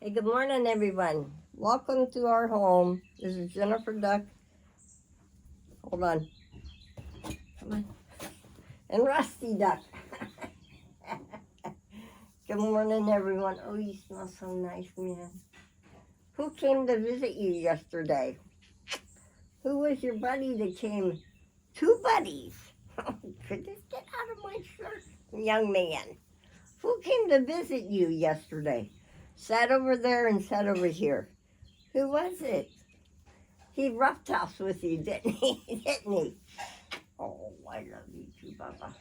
Hey, good morning, everyone. Welcome to our home. This is Jennifer Duck. Hold on. Come on. And Rusty Duck. Good morning, everyone. Oh, you smell so nice, man. Who came to visit you yesterday? Who was your buddy that came? Two buddies. Oh, goodness, get out of my shirt, young man. Who came to visit you yesterday? Sat over there and sat over here. Who was it? He roughhouse with you, didn't he? Didn't he? Oh, I love you too, Bubba.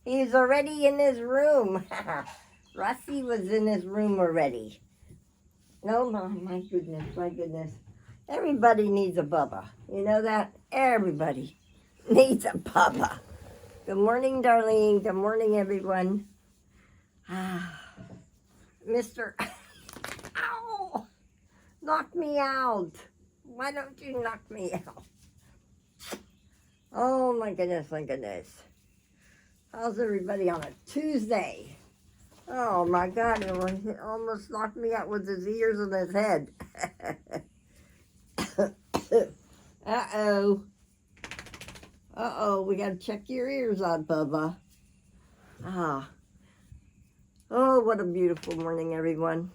He's already in his room. Rusty was in his room already. No, my goodness, my goodness. Everybody needs a Bubba. You know that? Everybody needs a Bubba. Good morning, Darlene. Good morning, everyone. Mr. Ow! Knock me out. Why don't you knock me out? Oh, my goodness, my goodness. How's everybody on a Tuesday? Oh my God, he almost knocked me out with his ears and his head. Uh-oh. Uh-oh, we gotta check your ears out, Bubba. Ah. Oh, what a beautiful morning, everyone.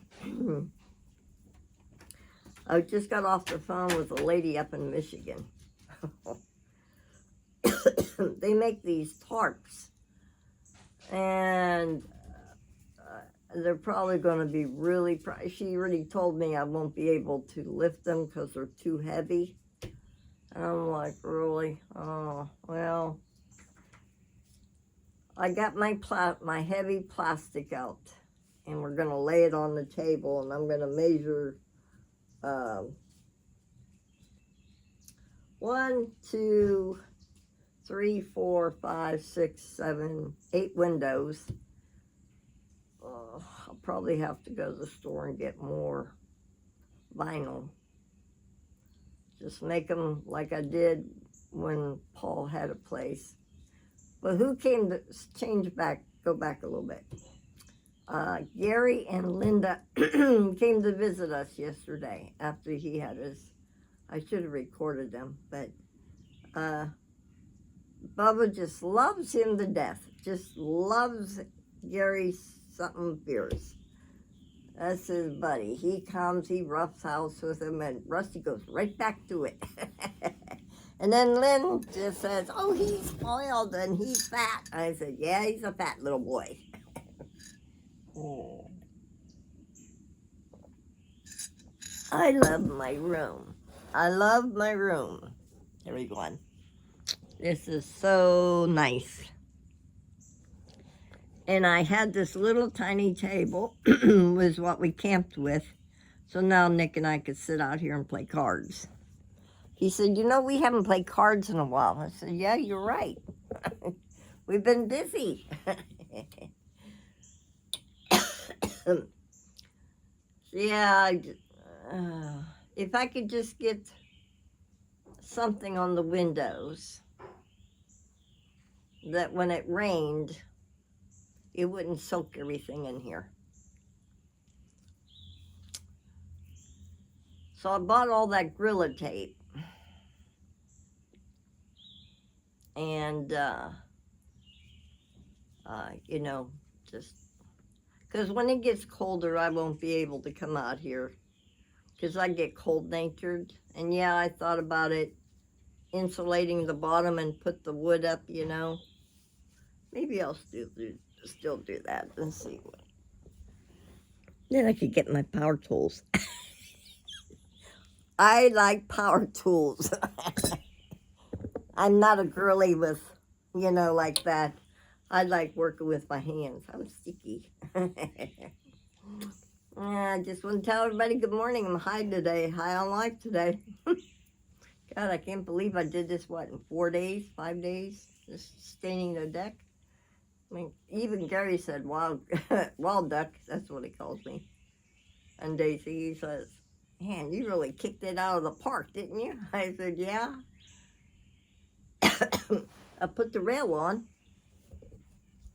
I just got off the phone with a lady up in Michigan. They make these tarps. And they're probably going to be really, she already told me I won't be able to lift them because they're too heavy. And I'm like, really? Oh, well, I got my heavy plastic out, and we're going to lay it on the table, and I'm going to measure 1, 2, 3, 4, 5, 6, 7, 8 windows. I'll probably have to go to the store and get more vinyl. Just make them like I did when Paul had a place. But who came to go back a little bit. Gary and Linda came to visit us yesterday after he had I should have recorded them, but Bubba just loves him to death. Just loves Gary something fierce. That's his buddy. He comes, he roughs house with him, and Rusty goes right back to it. And then Lynn just says, oh, he's spoiled and he's fat. I said, yeah, he's a fat little boy. Oh. I love my room. I love my room, everyone. This is so nice. And I had this little tiny table, was what we camped with. So now Nick and I could sit out here and play cards. He said, you know, we haven't played cards in a while. I said, yeah, you're right. We've been busy. Yeah, if I could just get something on the windows that when it rained, it wouldn't soak everything in here. So I bought all that Gorilla Tape. And, you know, just, because when it gets colder, I won't be able to come out here. Because I get cold-natured. And yeah, I thought about it, insulating the bottom and put the wood up, you know. Maybe I'll still do that. Let's see. Then I could get my power tools. I like power tools. I'm not a girly with, you know, like that. I like working with my hands. I'm sticky. I just want to tell everybody good morning. I'm high today, high on life today. God, I can't believe I did this, what, in 4 days, 5 days? Just staining the deck. I mean, even Gary said, wild duck, that's what he calls me. And Daisy, he says, man, you really kicked it out of the park, didn't you? I said, yeah. I put the rail on.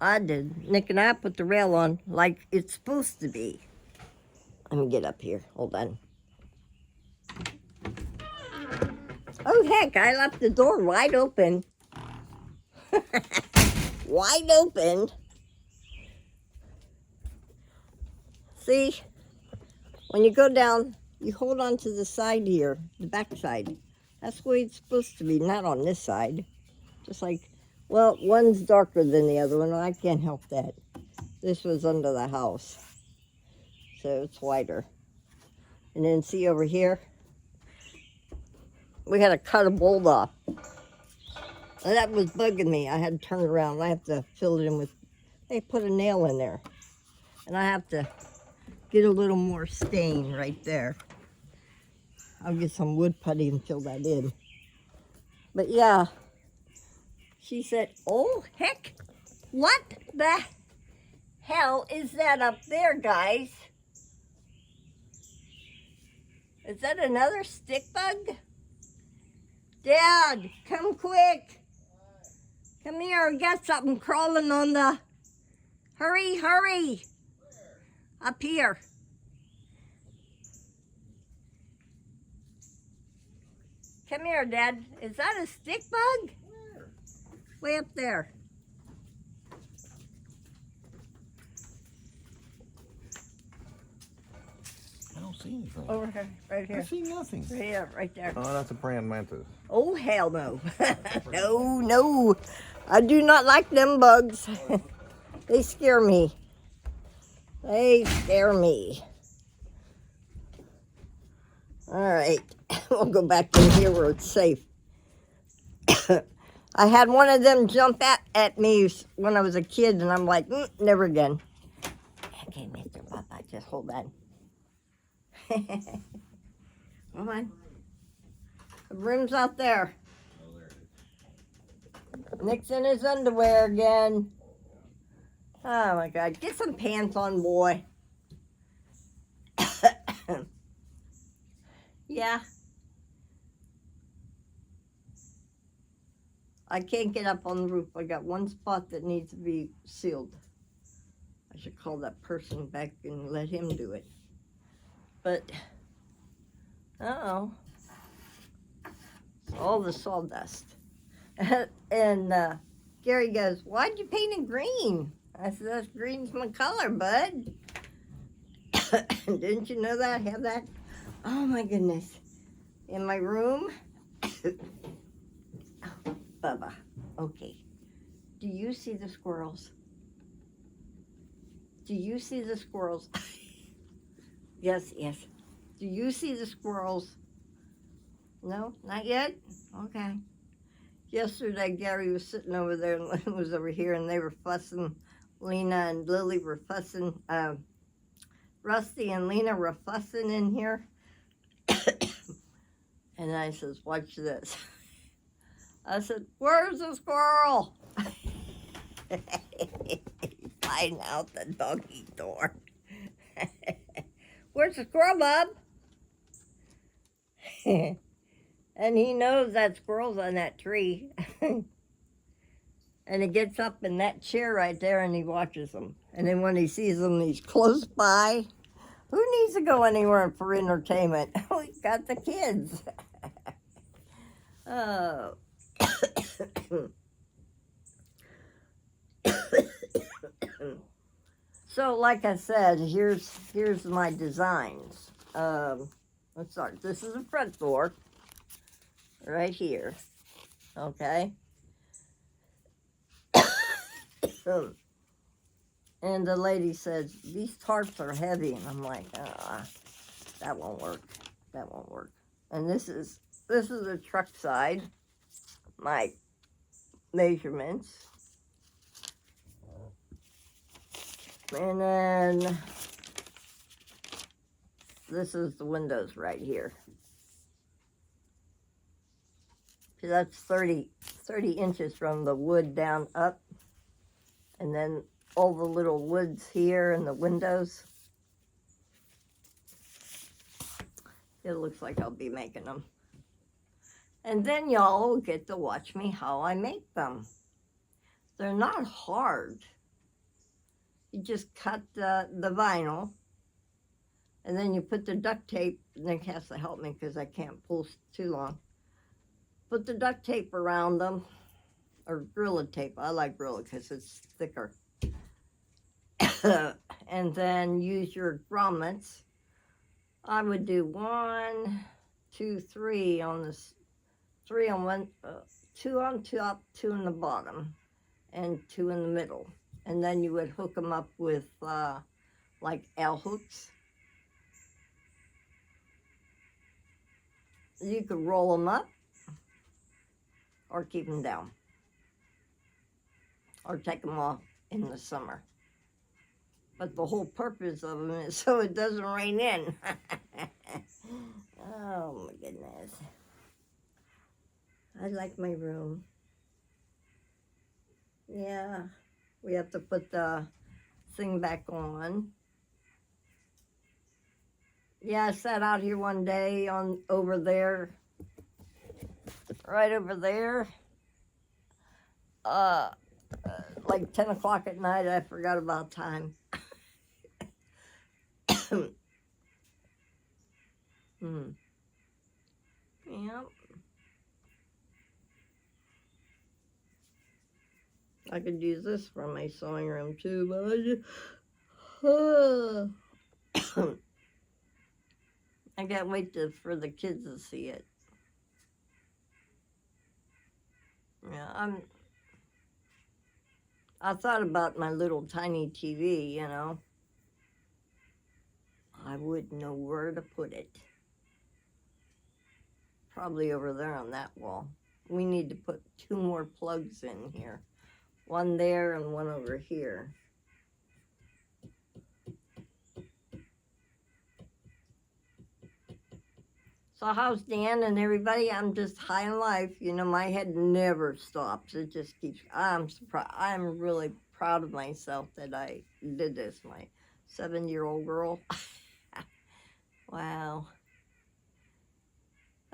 I did. Nick and I put the rail on like it's supposed to be. Let me get up here. Hold on. Oh, heck, I left the door wide open. Wide open. See, when you go down, you hold on to the side here, the back side. That's the way it's supposed to be, not on this side. Just like, well, one's darker than the other one. I can't help that. This was under the house, so it's wider. And then see over here, we had to cut a bolt off. And that was bugging me. I had to turn around. I have to fill it in with, they put a nail in there. And I have to get a little more stain right there. I'll get some wood putty and fill that in. But yeah, she said, oh, heck, what the hell is that up there, guys? Is that another stick bug? Dad, come quick. Come here, I got something crawling on the... Hurry, hurry. Up here. Come here, Dad. Is that a stick bug? Where? Way up there. I don't see anything. Over here, right here. I see nothing. Right here, right there. Oh, that's a praying mantis. Oh, hell no. No, no. I do not like them bugs. They scare me. They scare me. All right. We'll go back in here where it's safe. I had one of them jump at me when I was a kid, and I'm like, never again. Okay, Mr. Papa, just hold on. Come on. The room's out there. Nick's in his underwear again. Oh my God. Get some pants on, boy. Yeah. I can't get up on the roof. I got one spot that needs to be sealed. I should call that person back and let him do it. But, all the sawdust. And Gary goes, why'd you paint it green? I said, that's green's my color, bud. Didn't you know that? I have that? Oh my goodness. In my room. Oh, Bubba. Okay. Do you see the squirrels? Do you see the squirrels? Yes, yes. Do you see the squirrels? No, not yet? Okay. Yesterday, Gary was sitting over there and Lynn was over here, and they were fussing. Lena and Lily were fussing. Rusty and Lena were fussing in here. And I says, watch this. I said, where's the squirrel? Flying out the doggy door. Where's the squirrel, Bub? And he knows that squirrel's on that tree. And he gets up in that chair right there and he watches them. And then when he sees them, he's close by. Who needs to go anywhere for entertainment? We got the kids. Oh. So, like I said, here's my designs. Let's start. This is the front door, right here. Okay. And the lady says, these tarps are heavy. And I'm like, that won't work. That won't work. And this is the truck side, my measurements. And then this is the windows right here. So that's 30 inches from the wood down up. And then all the little woods here and the windows. It looks like I'll be making them. And then y'all will get to watch me how I make them. They're not hard. You just cut the vinyl And then you put the duct tape, Nick has to help me because I can't pull too long. Put the duct tape around them, or Gorilla tape. I like Gorilla because it's thicker. And then use your grommets. I would do 1, 2, 3 on this, 3 on one, 2 on top, 2 in the bottom, and 2 in the middle. And then you would hook them up with like L hooks. You could roll them up or keep them down or take them off in the summer. But the whole purpose of them is so it doesn't rain in. Oh my goodness. I like my room. Yeah, we have to put the thing back on. Yeah, I sat out here one day on over there, right over there. Like 10 o'clock at night, I forgot about time. Yep. I could use this for my sewing room too, but I just, I can't wait for the kids to see it. Yeah, I thought about my little tiny TV, you know. I wouldn't know where to put it. Probably over there on that wall. We need to put 2 more plugs in here. One there and one over here. So how's Dan and everybody? I'm just high in life. You know, my head never stops. It just keeps, I'm surprised. I'm really proud of myself that I did this. My 7-year-old girl. Wow.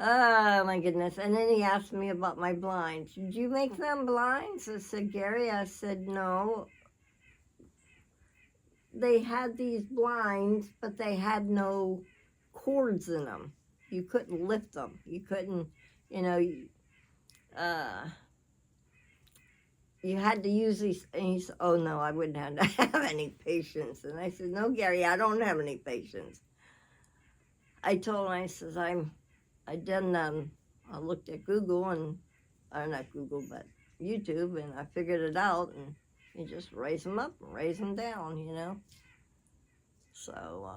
Oh my goodness. And then he asked me about my blinds. Did you make them blinds? I said, Gary, I said, no. They had these blinds, but they had no cords in them. You couldn't lift them. You couldn't, you know, you had to use these. And he said, oh no, I wouldn't have to have any patience. And I said, no, Gary, I don't have any patience. I told him, I says, I looked at Google and, or not Google, but YouTube, and I figured it out, and you just raise them up and raise them down, you know. So,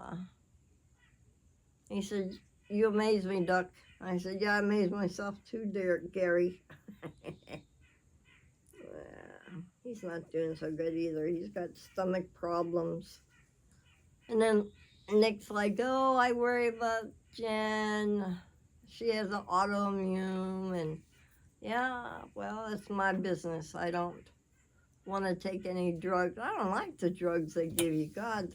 he said, you amaze me, Duck. I said, yeah, I amaze myself too, dear Gary. He's not doing so good either. He's got stomach problems. And then Nick's like, oh, I worry about Jen. She has an autoimmune, and yeah, well, it's my business. I don't want to take any drugs. I don't like the drugs they give you. God,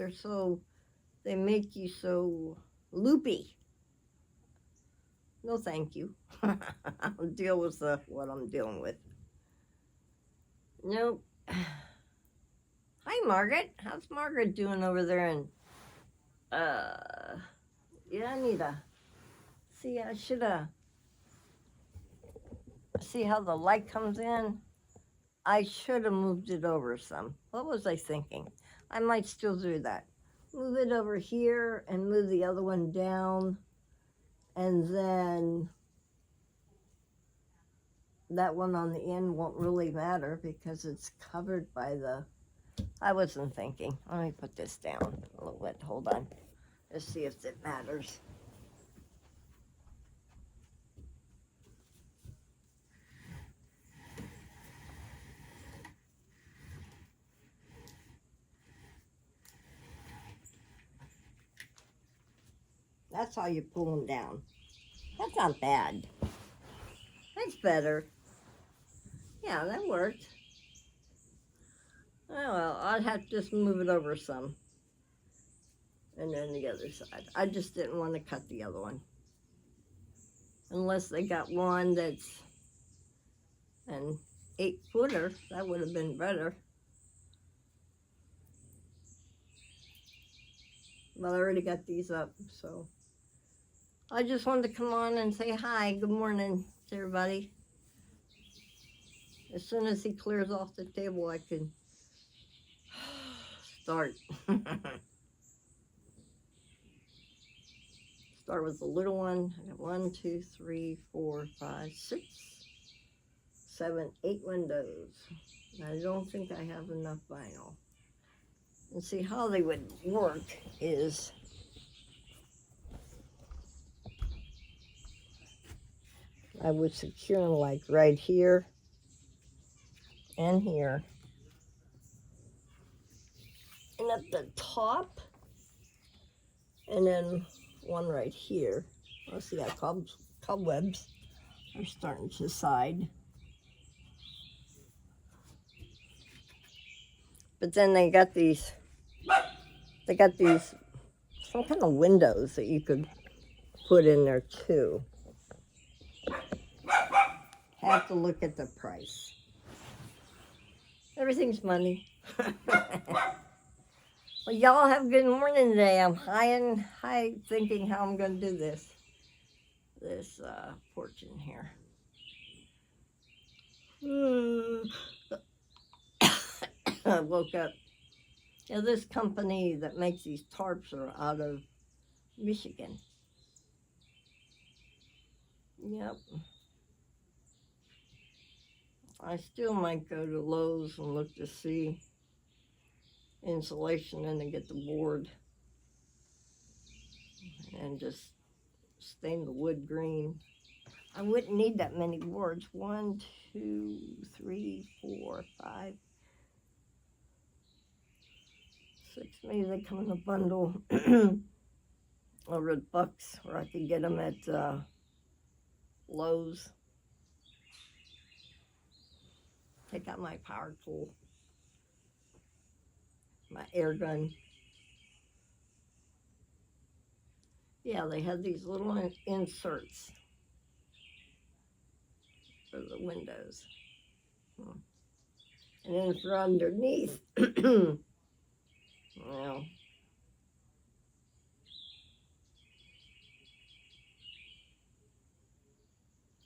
they make you so loopy. No, thank you. I'll deal with what I'm dealing with. Nope. Hi, Margaret. How's Margaret doing over there? And yeah, I need to see. I should see how the light comes in. I should have moved it over some. What was I thinking? I might still do that. Move it over here and move the other one down, and then that one on the end won't really matter because it's covered by the, I wasn't thinking. Let me put this down a little bit. Hold on. Let's see if it matters. That's how you pull them down. That's not bad. That's better. Yeah, that worked. Oh well, I'd have to just move it over some. And then the other side. I just didn't want to cut the other one. Unless they got one that's an 8-footer, that would have been better. Well, I already got these up, so I just wanted to come on and say hi, good morning to everybody. As soon as he clears off the table, I can start. Start with the little one. I got 1, 2, 3, 4, 5, 6, 7, 8 windows. I don't think I have enough vinyl. And see how they would work is I would secure them like right here and here. And at the top, and then one right here. Let's see how cobwebs are starting to side. But then they got these some kind of windows that you could put in there too. Have to look at the price. Everything's money. Well, y'all have a good morning today. I'm high thinking how I'm going to do this porch in here. I woke up. Yeah, this company that makes these tarps are out of Michigan. Yep. I still might go to Lowe's and look to see insulation and then get the board and just stain the wood green. I wouldn't need that many boards. 1, 2, 3, 4, 5, 6. Maybe they come in a bundle over at Bucks, or I could get them at Lowe's. Take out my power tool, my air gun. Yeah, they had these little inserts for the windows. And then for underneath, well,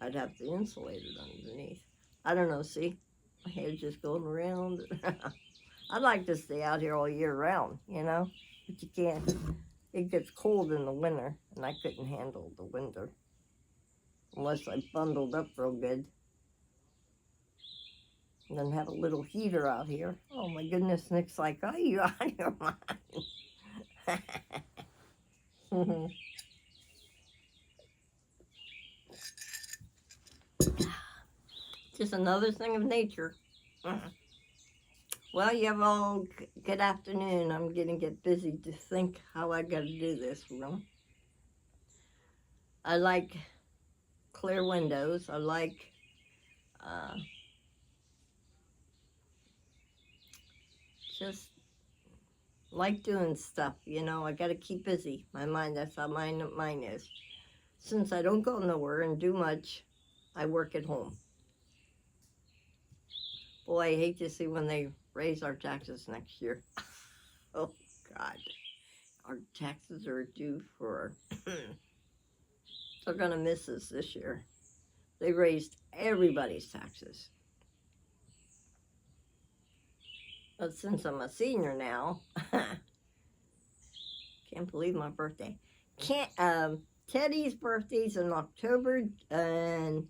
I'd have to insulate it underneath. I don't know, see? My hair's just going around. I'd like to stay out here all year round, you know? But you can't. It gets cold in the winter, and I couldn't handle the winter. Unless I bundled up real good. And then have a little heater out here. Oh my goodness, Nick's like, oh, you out of your mind. Just another thing of nature. Well, you have all good afternoon. I'm gonna get busy to think how I gotta do this room. I like clear windows. I like just like doing stuff, you know. I gotta keep busy. My mind, that's how mine is. Since I don't go nowhere and do much, I work at home. Boy, I hate to see when they raise our taxes next year. Oh, God. Our taxes are due for... They're going to miss us this year. They raised everybody's taxes. But since I'm a senior now... Can't believe my birthday. Teddy's birthday's in October, and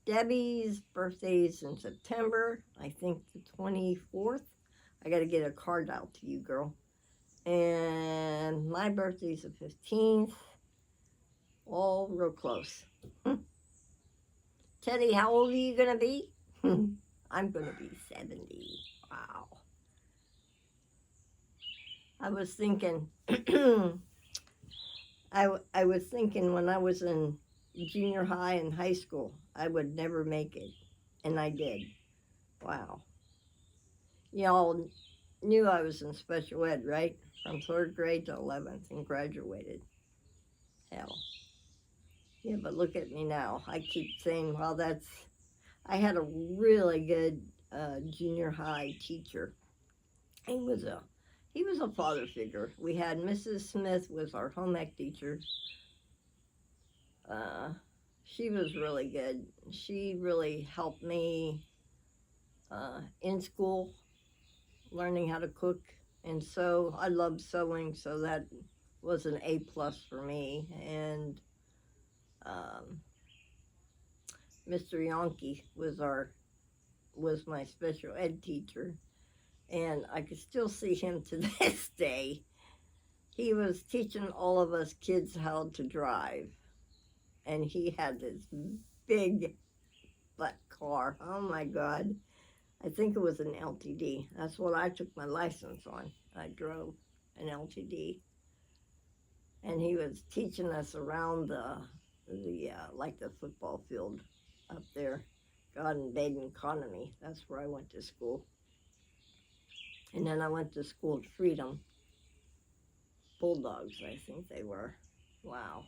Debbie's birthday's in September, I think the 24th. I gotta get a card out to you, girl. And my birthday's the 15th. All real close. Teddy, how old are you gonna be? I'm gonna be 70. Wow. I was thinking, I was thinking when I was in junior high and high school, I would never make it, and I did. Wow. Y'all knew I was in special ed, right? From 3rd grade to 11th and graduated. Hell. Yeah, but look at me now. I keep saying, well, I had a really good junior high teacher. he was a father figure. We had Mrs. Smith was our home ec teacher. She was really good. She really helped me in school, learning how to cook and sew. I loved sewing, so that was an A plus for me. And Mr. Yonke was my special ed teacher, and I could still see him to this day. He was teaching all of us kids how to drive, and he had this big butt car. Oh my God. I think it was an LTD. That's what I took my license on. I drove an LTD. And he was teaching us around the like the football field up there, God and Baden Colony. That's where I went to school. And then I went to school at Freedom. Bulldogs, I think they were. Wow.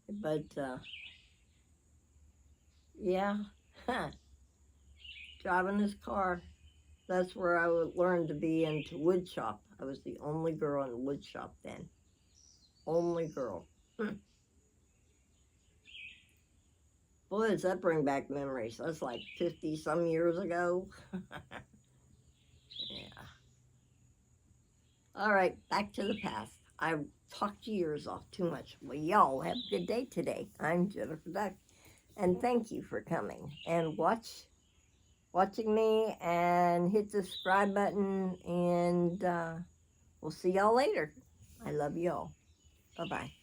But, yeah, driving his car. That's where I would learn to be into wood shop. I was the only girl in the wood shop then. Only girl. Boy, does that bring back memories. That's like 50 some years ago. Yeah. All right, back to the past. I've talked your ears off too much. Well, y'all have a good day today. I'm Jennifer Duck, and thank you for coming and watching me, and hit the subscribe button, and we'll see y'all later. I love y'all. Bye-bye.